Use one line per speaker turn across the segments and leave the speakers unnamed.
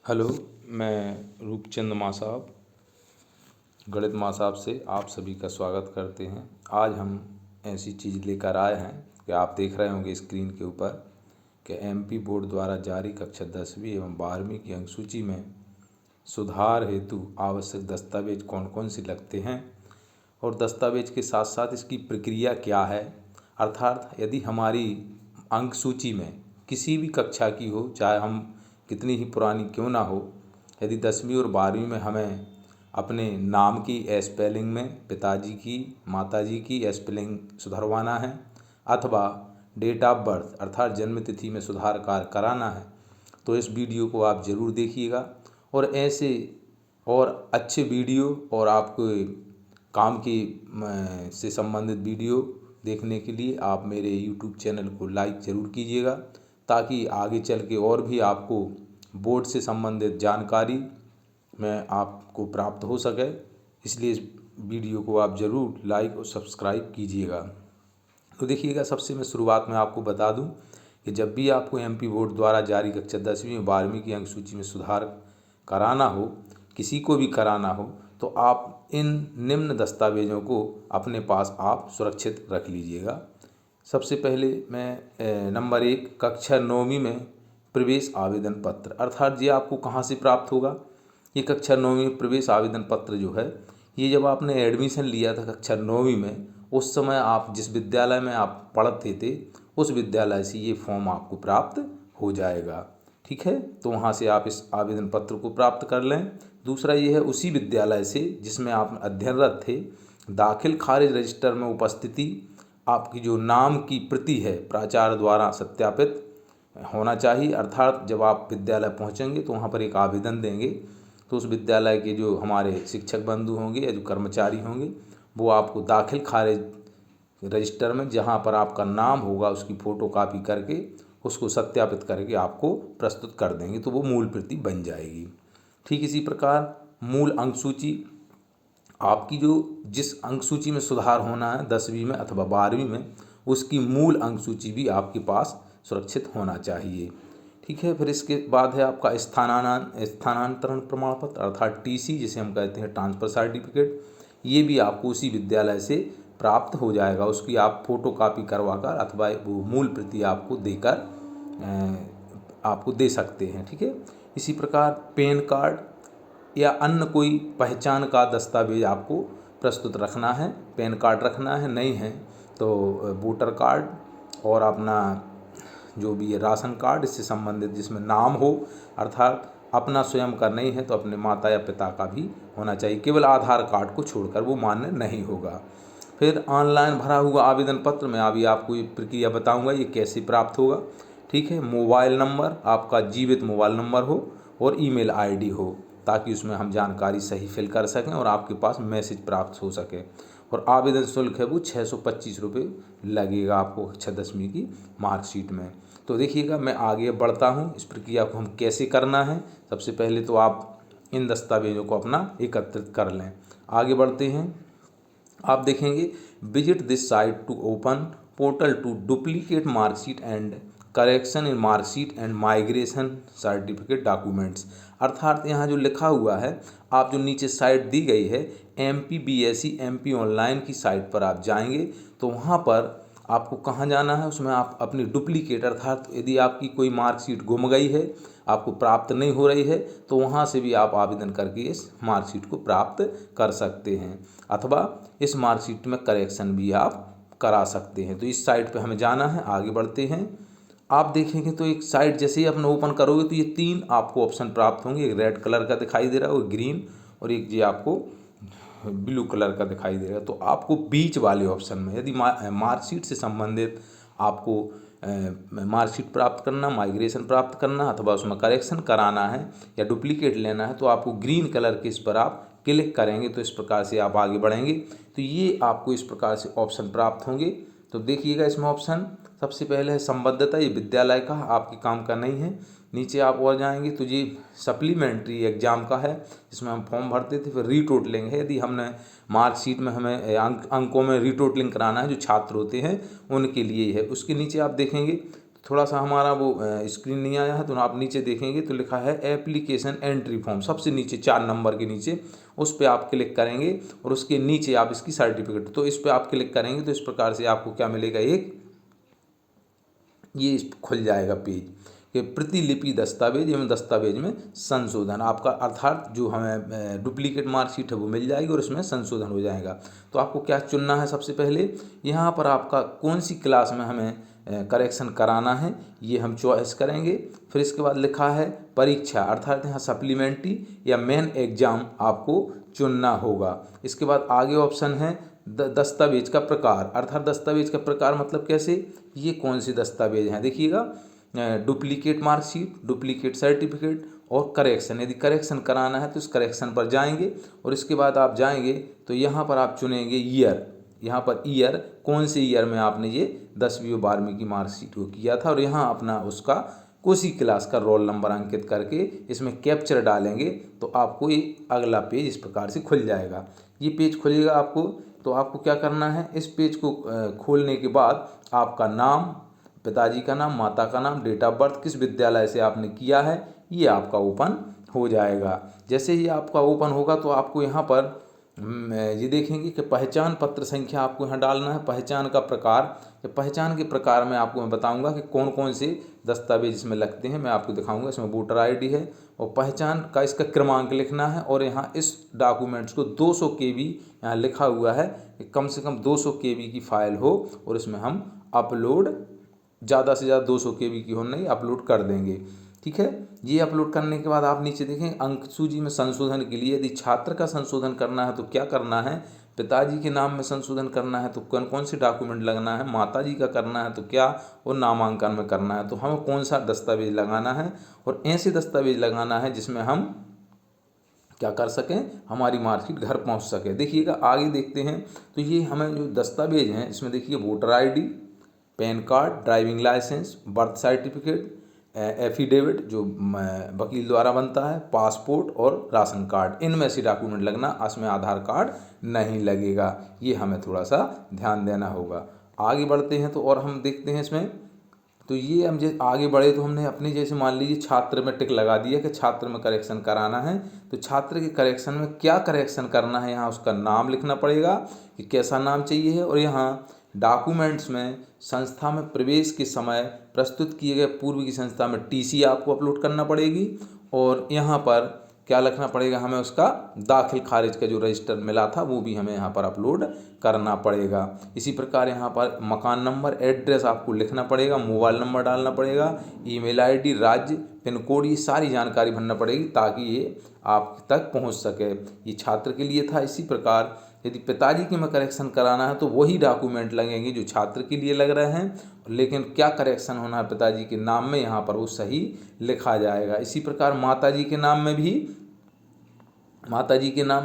Hello, मैं रूपचंद मासाब गणित मासाब से आप सभी का स्वागत करते हैं। आज हम ऐसी चीज़ लेकर आए हैं कि आप देख रहे होंगे स्क्रीन के ऊपर कि एमपी बोर्ड द्वारा जारी कक्षा 10वीं एवं 12वीं की अंकसूची में सुधार हेतु आवश्यक दस्तावेज कौन कौन से लगते हैं और दस्तावेज के साथ साथ इसकी प्रक्रिया क्या है। अर्थात यदि हमारी अंकसूची में किसी भी कक्षा की हो, चाहे हम कितनी ही पुरानी क्यों ना हो, यदि 10वीं और 12वीं में हमें अपने नाम की स्पेलिंग में पिताजी की माताजी की स्पेलिंग सुधरवाना है अथवा डेट ऑफ बर्थ अर्थात जन्म तिथि में सुधार कार्य कराना है, तो इस वीडियो को आप ज़रूर देखिएगा। और ऐसे और अच्छे वीडियो और आपको काम की से संबंधित वीडियो देखने के लिए आप मेरे यूट्यूब चैनल को लाइक ज़रूर कीजिएगा, ताकि आगे चल के और भी आपको बोर्ड से संबंधित जानकारी में आपको प्राप्त हो सके। इसलिए इस वीडियो को आप ज़रूर लाइक और सब्सक्राइब कीजिएगा। तो देखिएगा, सबसे मैं शुरुआत में आपको बता दूं कि जब भी आपको एमपी बोर्ड द्वारा जारी कक्षा 10वीं और 12वीं की अंकसूची में सुधार कराना हो, किसी को भी कराना हो, तो आप इन निम्न दस्तावेज़ों को अपने पास आप सुरक्षित रख लीजिएगा। सबसे पहले मैं नंबर 1 कक्षा 9वीं में प्रवेश आवेदन पत्र, अर्थात ये आपको कहाँ से प्राप्त होगा। ये कक्षा 9वीं प्रवेश आवेदन पत्र जो है, ये जब आपने एडमिशन लिया था कक्षा 9वीं में, उस समय आप जिस विद्यालय में आप पढ़ते थे उस विद्यालय से ये फॉर्म आपको प्राप्त हो जाएगा। ठीक है, तो वहाँ से आप इस आवेदन पत्र को प्राप्त कर लें। दूसरा ये है, उसी विद्यालय से जिसमें आप अध्ययनरत थे, दाखिल खारिज रजिस्टर में उपस्थिति आपकी जो नाम की प्रति है प्राचार्य द्वारा सत्यापित होना चाहिए। अर्थात जब आप विद्यालय पहुंचेंगे तो वहां पर एक आवेदन देंगे, तो उस विद्यालय के जो हमारे शिक्षक बंधु होंगे या जो कर्मचारी होंगे, वो आपको दाखिल खारिज रजिस्टर में जहां पर आपका नाम होगा उसकी फ़ोटोकॉपी करके उसको सत्यापित करके आपको प्रस्तुत कर देंगे, तो वो मूल प्रति बन जाएगी। ठीक इसी प्रकार मूल अंकसूची आपकी जो जिस अंकसूची में सुधार होना है 10वीं में अथवा 12वीं में, उसकी मूल अंकसूची भी आपके पास सुरक्षित होना चाहिए। ठीक है, फिर इसके बाद है आपका स्थानांतरण प्रमाण पत्र अर्थात टीसी, जिसे हम कहते हैं ट्रांसफ़र सर्टिफिकेट। ये भी आपको उसी विद्यालय से प्राप्त हो जाएगा। उसकी आप फोटोकॉपी करवा कर अथवा वो मूल प्रति आपको देकर आपको दे सकते हैं। ठीक है, इसी प्रकार पैन कार्ड या अन्य कोई पहचान का दस्तावेज आपको प्रस्तुत रखना है। पैन कार्ड रखना है, नहीं है तो वोटर कार्ड और अपना जो भी राशन कार्ड इससे संबंधित जिसमें नाम हो, अर्थात अपना स्वयं का नहीं है तो अपने माता या पिता का भी होना चाहिए। केवल आधार कार्ड को छोड़कर वो मान्य नहीं होगा। फिर ऑनलाइन भरा हुआ आवेदन पत्र में अभी आपको ये प्रक्रिया बताऊंगा ये कैसे प्राप्त होगा। ठीक है, मोबाइल नंबर आपका जीवित मोबाइल नंबर हो और ईमेल आईडी हो, ताकि उसमें हम जानकारी सही फिल कर सकें और आपके पास मैसेज प्राप्त हो सके। और आवेदन शुल्क है वो 625 रुपये लगेगा आपको कक्षा 10वीं की मार्कशीट में। तो देखिएगा, मैं आगे बढ़ता हूँ, इस प्रक्रिया को हम कैसे करना है। सबसे पहले तो आप इन दस्तावेज़ों को अपना एकत्रित कर लें। आगे बढ़ते हैं, आप देखेंगे visit this site to open portal to duplicate marksheet and correction in marksheet and migration certificate documents. अर्थात यहाँ जो लिखा हुआ है, आप जो नीचे साइट दी गई है MPBSE MP ऑनलाइन की साइट पर आप जाएंगे, तो वहाँ पर आपको कहाँ जाना है, उसमें आप अपनी डुप्लीकेट अर्थात यदि आपकी कोई मार्कशीट गुम गई है, आपको प्राप्त नहीं हो रही है, तो वहाँ से भी आप आवेदन करके इस मार्कशीट को प्राप्त कर सकते हैं अथवा इस मार्कशीट में करेक्शन भी आप करा सकते हैं। तो इस साइट पे हमें जाना है। आगे बढ़ते हैं, आप देखेंगे तो एक साइट जैसे ही अपने ओपन करोगे तो ये 3 आपको ऑप्शन प्राप्त होंगे। एक रेड कलर का दिखाई दे रहा है और ग्रीन, और एक ये आपको ब्लू कलर का दिखाई दे रहा है। तो आपको बीच वाले ऑप्शन में यदि मार्कशीट से संबंधित आपको मार्कशीट प्राप्त करना, माइग्रेशन प्राप्त करना अथवा उसमें करेक्शन कराना है या डुप्लीकेट लेना है, तो आपको ग्रीन कलर के इस पर आप क्लिक करेंगे तो इस प्रकार से आप आगे बढ़ेंगे। तो ये आपको इस प्रकार से ऑप्शन प्राप्त होंगे। तो देखिएगा, इसमें ऑप्शन सबसे पहले है संबद्धता, ये विद्यालय का आपके काम का नहीं है। नीचे आप और जाएंगे तो ये सप्लीमेंट्री एग्ज़ाम का है, जिसमें हम फॉर्म भरते थे। फिर रीटोटलिंग है, यदि हमने मार्कशीट में हमें अंकों में रीटोटलिंग कराना है, जो छात्र होते हैं उनके लिए है। उसके नीचे आप देखेंगे थोड़ा सा हमारा वो स्क्रीन नहीं आया है, तो आप नीचे देखेंगे तो लिखा है एप्लीकेशन एंट्री फॉर्म, सबसे नीचे 4 नंबर के नीचे, उस पर आप क्लिक करेंगे और उसके नीचे आप इसकी सर्टिफिकेट, तो इस पर आप क्लिक करेंगे तो इस प्रकार से आपको क्या मिलेगा, एक ये खुल जाएगा पेज कि प्रतिलिपि दस्तावेज एवं दस्तावेज में संशोधन आपका, अर्थात जो हमें डुप्लीकेट मार्कशीट है वो मिल जाएगी और इसमें संशोधन हो जाएगा। तो आपको क्या चुनना है, सबसे पहले यहाँ पर आपका कौन सी क्लास में हमें करेक्शन कराना है ये हम चॉइस करेंगे। फिर इसके बाद लिखा है परीक्षा, अर्थात यहाँ सप्लीमेंट्री या मेन एग्जाम आपको चुनना होगा। इसके बाद आगे ऑप्शन है दस्तावेज का प्रकार, अर्थात दस्तावेज का प्रकार मतलब कैसे, ये कौन सी दस्तावेज हैं, देखिएगा डुप्लीकेट मार्कशीट, डुप्लीकेट सर्टिफिकेट और करेक्शन। यदि करेक्शन कराना है तो इस करेक्शन पर जाएंगे और इसके बाद आप जाएंगे तो यहाँ पर आप चुनेंगे ईयर, यहाँ पर ईयर कौन से ईयर में आपने ये 10वीं और 12वीं की मार्कशीट को किया था, और यहाँ अपना उसका उसी क्लास का रोल नंबर अंकित करके इसमें कैप्चर डालेंगे तो आपको ये अगला पेज इस प्रकार से खुल जाएगा। ये पेज खुलेगा आपको, तो आपको क्या करना है, इस पेज को खोलने के बाद आपका नाम, पिताजी का नाम, माता का नाम, डेट ऑफ बर्थ, किस विद्यालय से आपने किया है, ये आपका ओपन हो जाएगा। जैसे ही आपका ओपन होगा तो आपको यहाँ पर ये देखेंगे कि पहचान पत्र संख्या आपको यहाँ डालना है, पहचान का प्रकार, पहचान के प्रकार में आपको मैं बताऊंगा कि कौन कौन से दस्तावेज इसमें लगते हैं, मैं आपको दिखाऊंगा। इसमें वोटर आईडी है और पहचान का इसका क्रमांक लिखना है, और यहाँ इस डॉक्यूमेंट्स को 200 KB यहाँ लिखा हुआ है कि कम से कम 200 KB की फाइल हो, और इसमें हम अपलोड ज़्यादा से ज़्यादा 200 KB की हो नहीं अपलोड कर देंगे, ठीक है। ये अपलोड करने के बाद आप नीचे देखें अंक सूची में संशोधन के लिए, यदि छात्र का संशोधन करना है तो क्या करना है, पिताजी के नाम में संशोधन करना है तो कौन कौन से डॉक्यूमेंट लगना है, माताजी का करना है तो क्या, और नामांकन में करना है तो हमें कौन सा दस्तावेज लगाना है, और ऐसे दस्तावेज लगाना है जिसमें हम क्या कर सकें, हमारी मार्कशीट घर पहुंच सके। देखिएगा आगे देखते हैं तो ये हमें जो दस्तावेज हैं इसमें देखिए voter ID, PAN card, driving licence, birth certificate, affidavit जो वकील द्वारा बनता है, पासपोर्ट और राशन कार्ड, इनमें से डॉक्यूमेंट लगना, इसमें आधार कार्ड नहीं लगेगा, ये हमें थोड़ा सा ध्यान देना होगा। आगे बढ़ते हैं तो और हम देखते हैं इसमें, तो ये हम जैसे आगे बढ़े तो हमने अपने जैसे मान लीजिए छात्र में टिक लगा दिया कि छात्र में करेक्शन कराना है, तो छात्र के करेक्शन में क्या करेक्शन करना है, यहाँ उसका नाम लिखना पड़ेगा कि कैसा नाम चाहिए है, और यहाँ डॉक्यूमेंट्स में संस्था में प्रवेश के समय प्रस्तुत किए गए पूर्व की संस्था में TC आपको अपलोड करना पड़ेगी, और यहाँ पर क्या लिखना पड़ेगा, हमें उसका दाखिल खारिज का जो रजिस्टर मिला था वो भी हमें यहाँ पर अपलोड करना पड़ेगा। इसी प्रकार यहाँ पर मकान नंबर, एड्रेस आपको लिखना पड़ेगा, मोबाइल नंबर डालना पड़ेगा, ईमेल ID, राज्य, पिन कोड, ये सारी जानकारी भरना पड़ेगी ताकि ये आप तक पहुँच सके। ये छात्र के लिए था। इसी प्रकार यदि पिताजी के में करेक्शन कराना है तो वही डॉक्यूमेंट लगेंगे जो छात्र के लिए लग रहे हैं, लेकिन क्या करेक्शन होना है पिताजी के नाम में यहाँ पर वो सही लिखा जाएगा। इसी प्रकार माताजी के नाम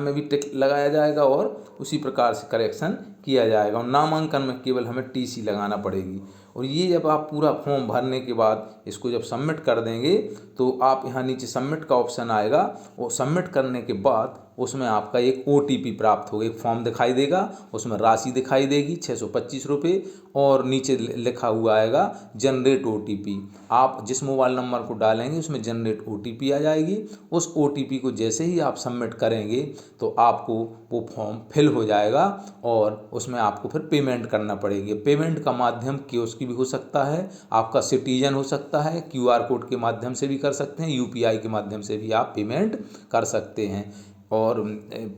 में भी टिक लगाया जाएगा और उसी प्रकार से करेक्शन किया जाएगा, और नामांकन में केवल हमें TC लगाना पड़ेगी। और ये जब आप पूरा फॉर्म भरने के बाद इसको जब सबमिट कर देंगे तो आप यहाँ नीचे सबमिट का ऑप्शन आएगा, और सबमिट करने के बाद उसमें आपका एक OTP प्राप्त होगा, एक फॉर्म दिखाई देगा, उसमें राशि दिखाई देगी 625 रुपये, और नीचे लिखा हुआ आएगा जनरेट OTP। आप जिस मोबाइल नंबर को डालेंगे उसमें जनरेट OTP आ जाएगी। उस OTP को जैसे ही आप सबमिट करेंगे तो आपको वो फॉर्म फिल हो जाएगा, और उसमें आपको फिर पेमेंट करना पड़ेगी। पेमेंट का माध्यम कियोस्क भी हो सकता है, आपका सिटीजन हो सकता है, QR कोड के माध्यम से भी कर सकते हैं, UPI के माध्यम से भी आप पेमेंट कर सकते हैं। और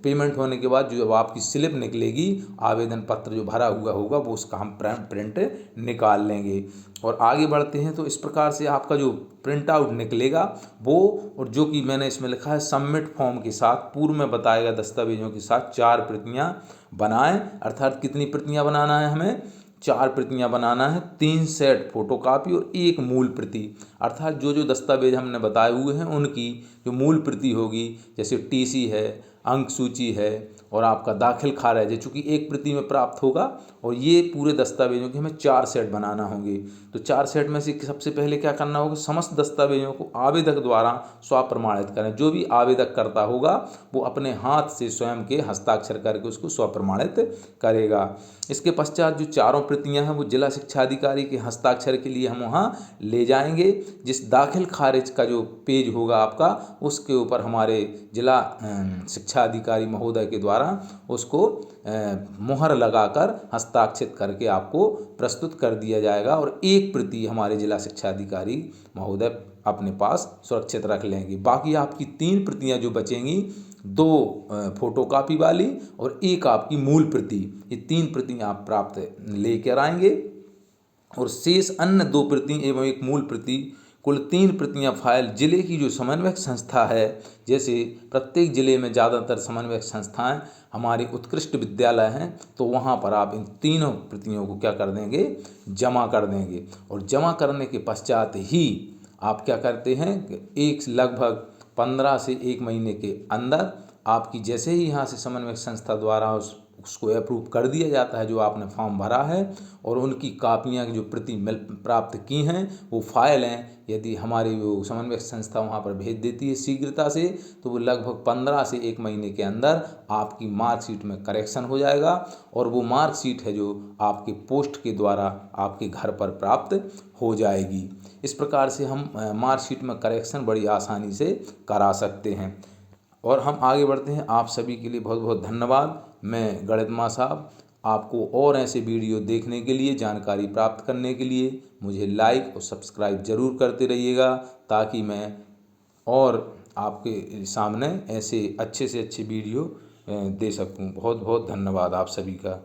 पेमेंट होने के बाद जो आपकी स्लिप निकलेगी, आवेदन पत्र जो भरा हुआ होगा वो उसका हम प्रिंट निकाल लेंगे। और आगे बढ़ते हैं तो इस प्रकार से आपका जो प्रिंट आउट निकलेगा वो, और जो कि मैंने इसमें लिखा है सबमिट फॉर्म के साथ पूर्व में बताएगा दस्तावेजों के साथ 4 प्रतियां बनाएं, अर्थात कितनी प्रतियां बनाना है, हमें 4 प्रतियां बनाना है, 3 सेट फोटोकॉपी और 1 मूल प्रति, अर्थात जो जो दस्तावेज हमने बताए हुए हैं उनकी जो मूल प्रति होगी, जैसे टीसी है, अंक सूची है और आपका दाखिल खारिज है, चूँकि एक प्रति में प्राप्त होगा और ये पूरे दस्तावेजों के हमें 4 सेट बनाना होंगे। तो 4 सेट में से सबसे पहले क्या करना होगा, समस्त दस्तावेजों को आवेदक द्वारा स्वप्रमाणित करें। जो भी आवेदक करता होगा वो अपने हाथ से स्वयं के हस्ताक्षर करके उसको स्वप्रमाणित करेगा। इसके पश्चात जो चारों प्रतियां हैं वो जिला शिक्षा अधिकारी के हस्ताक्षर के लिए हम वहाँ ले जाएंगे। जिस दाखिल खारिज का जो पेज होगा आपका, उसके ऊपर हमारे जिला शिक्षा अधिकारी महोदय के द्वारा उसको मुहर लगाकर हस्ताक्षरित करके आपको प्रस्तुत कर दिया जाएगा और एक प्रति हमारे जिला शिक्षा अधिकारी महोदय अपने पास सुरक्षित रख लेंगे। बाकी आपकी 3 प्रतियां जो बचेंगी, 2 फोटोकॉपी वाली और एक आपकी मूल प्रति, ये 3 प्रतियां आप प्राप्त लेकर आएंगे और शेष अन्य 2 प्रति एवं एक मूल प्रति, कुल 3 प्रतियां फाइल जिले की जो समन्वयक संस्था है, जैसे प्रत्येक जिले में ज़्यादातर समन्वयक संस्थाएं हमारी उत्कृष्ट विद्यालय हैं, तो वहाँ पर आप इन तीनों प्रतियों को क्या कर देंगे, जमा कर देंगे। और जमा करने के पश्चात ही आप क्या करते हैं कि एक लगभग 15 से 1 महीने के अंदर आपकी जैसे ही यहाँ से समन्वयक संस्था द्वारा उसको अप्रूव कर दिया जाता है जो आपने फॉर्म भरा है, और उनकी कापियाँ जो प्रति प्राप्त की हैं वो फाइल हैं, यदि हमारी वो समन्वयक संस्था वहाँ पर भेज देती है शीघ्रता से, तो वो लगभग 15 से 1 महीने के अंदर आपकी मार्कशीट में करेक्शन हो जाएगा और वो मार्कशीट है जो आपके पोस्ट के द्वारा आपके घर पर प्राप्त हो जाएगी। इस प्रकार से हम मार्कशीट में करेक्शन बड़ी आसानी से करा सकते हैं। और हम आगे बढ़ते हैं। आप सभी के लिए बहुत बहुत धन्यवाद। मैं गणित माँ साहब, आपको और ऐसे वीडियो देखने के लिए, जानकारी प्राप्त करने के लिए मुझे लाइक और सब्सक्राइब ज़रूर करते रहिएगा, ताकि मैं और आपके सामने ऐसे अच्छे से अच्छे वीडियो दे सकूं। बहुत बहुत धन्यवाद आप सभी का।